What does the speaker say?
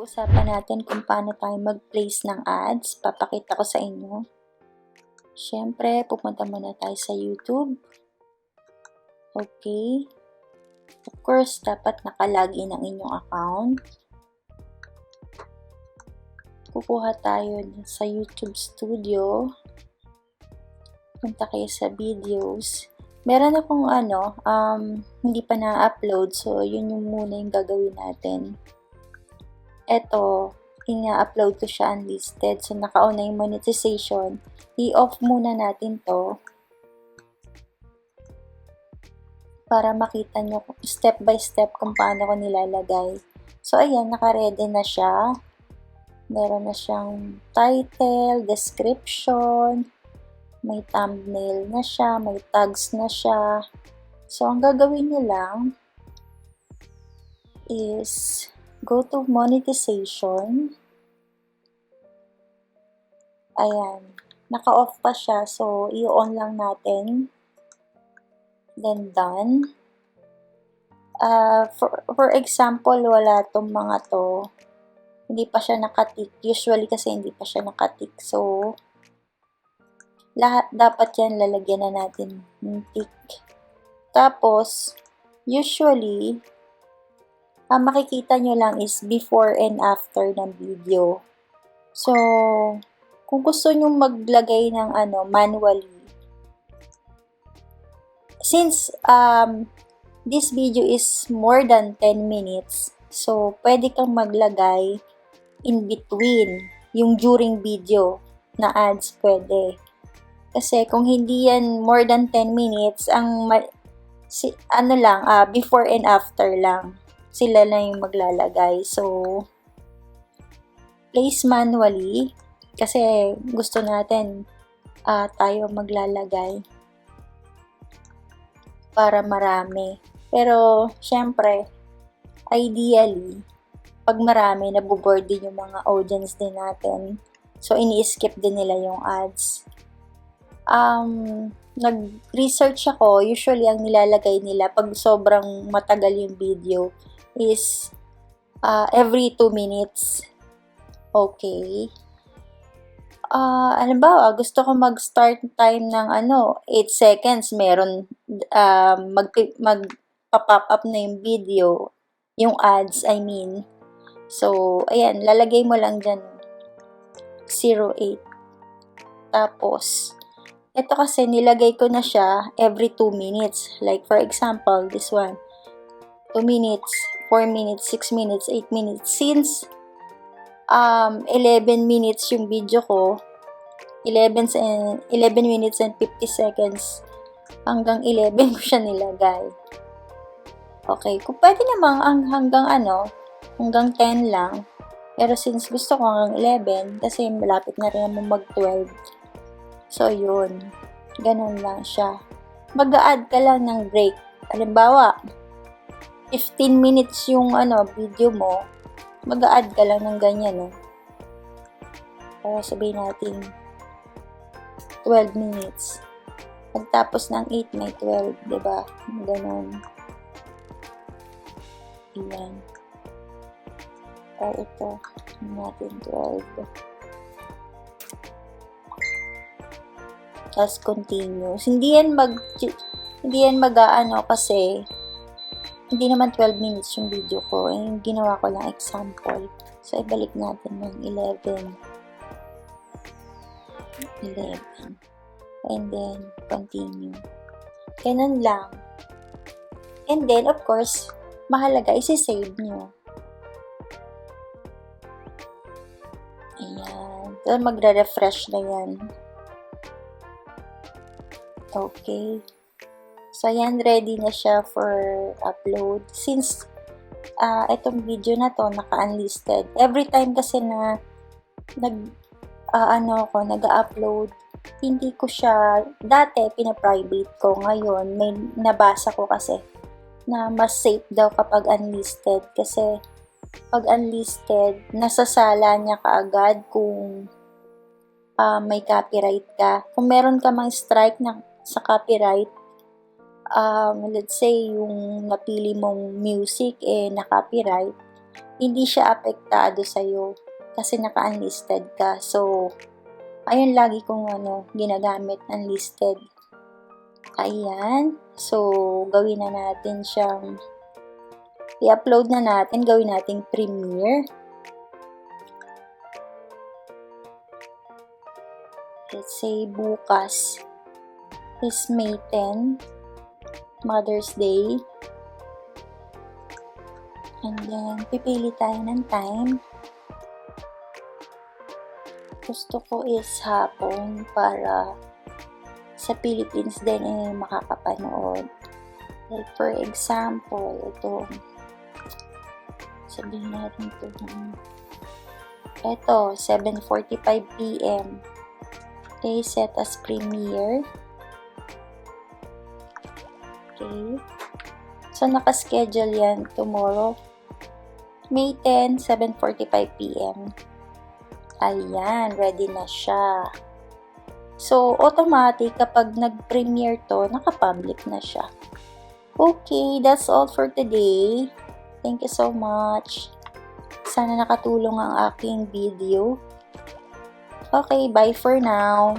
Pag-uusapan natin kung paano tayo mag-place ng ads. Papakita ko sa inyo. Siyempre, pupunta muna tayo sa YouTube. Okay. Of course, dapat nakalagin ang inyong account. Kukuha tayo sa YouTube Studio. Punta kayo sa videos. Meron akong hindi pa na-upload. So, yun yung muna yung gagawin natin. Eto, ina-upload ko siya unlisted. So, naka-on na yung monetization. I-off muna natin to. Para makita nyo step by step kung paano ko nilalagay. So, ayan, naka-ready na siya. Meron na siyang title, description, may thumbnail na siya, may tags na siya. So, ang gagawin nyo lang is go to monetization. Ayan. Naka-off pa siya. So, i-on lang natin. Then, done. For example, wala tong mga to. Hindi pa siya nakatik. Usually kasi hindi pa siya nakatik. So, lahat dapat yan lalagyan na natin ng tick. Tapos, usually, ang makikita nyo lang is before and after ng video. So, kung gusto nyo maglagay ng manually, since this video is more than 10 minutes, so, pwede kang maglagay in between, yung during video na ads pwede. Kasi kung hindi yan more than 10 minutes, before and after lang. Sila lang yung maglalagay. So, place manually. Kasi gusto natin tayo maglalagay. Para marami. Pero, syempre, ideally, pag marami, naboboard din yung mga audience din natin. So, ini-skip din nila yung ads. Nag-research ako, usually ang nilalagay nila pag sobrang matagal yung video is every 2 minutes. Okay. Halimbawa, gusto ko mag-start time ng 8 seconds. Meron, mag-pop up na yung video. Yung ads, I mean. So, ayan, lalagay mo lang dyan 08. Tapos, ito kasi nilagay ko na siya every 2 minutes. Like, for example, this one. 2 minutes, 4 minutes, 6 minutes, 8 minutes. Since 11 minutes yung video ko, 11 minutes and 50 seconds, hanggang 11 ko siya nilagay. Okay, kung pwede namang hanggang 10 lang. Pero since gusto ko hanggang 11, kasi malapit na rin naman mag-12. So, yun. Ganun lang siya. Mag-a-add ka lang ng break. Halimbawa, 15 minutes yung video mo, mag-a-add ka lang ng ganyan, Para sabihin natin, 12 minutes. Pagtapos ng 8, may 12, diba? Ganun. Ayan. Ito, natin 12. Tapos continuous. Hindi yan kasi hindi naman 12 minutes yung video ko. Yung ginawa ko lang example. So, ibalik natin ng 11. And then, continue. Ganun lang. And then, of course, mahalaga, isi-save nyo. Ayan. So, magre-refresh na yan. Okay. So, ayan, ready na siya for upload. Since, itong video na to, naka-unlisted. Every time kasi na, nag-upload, hindi ko siya, dati, pina-private ko. Ngayon, may nabasa ko kasi, na mas safe daw kapag unlisted. Kasi, pag unlisted, nasasala niya kaagad kung may copyright ka. Kung meron ka mang strike sa copyright, let's say, yung napili mong music, na-copyright, hindi siya apektado sa'yo kasi naka-unlisted ka. So, ayun lagi kong ginagamit, unlisted. Ayan. So, gawin na natin siyang, i-upload na natin, gawin nating premiere. Let's say, bukas is May 10, Mother's Day. And then, pipili tayo ng time. Gusto ko is hapon para sa Philippines din makakapanood. Like for example, ito. Sabihin natin ito. Ito, 7:45 PM. Okay, set as premiere. Okay. So, nakaschedule yan tomorrow. May 10, 7:45 PM. Ayan, ready na siya. So, automatic kapag nag-premiere to, naka-public na siya. Okay, that's all for today. Thank you so much. Sana nakatulong ang aking video. Okay, bye for now.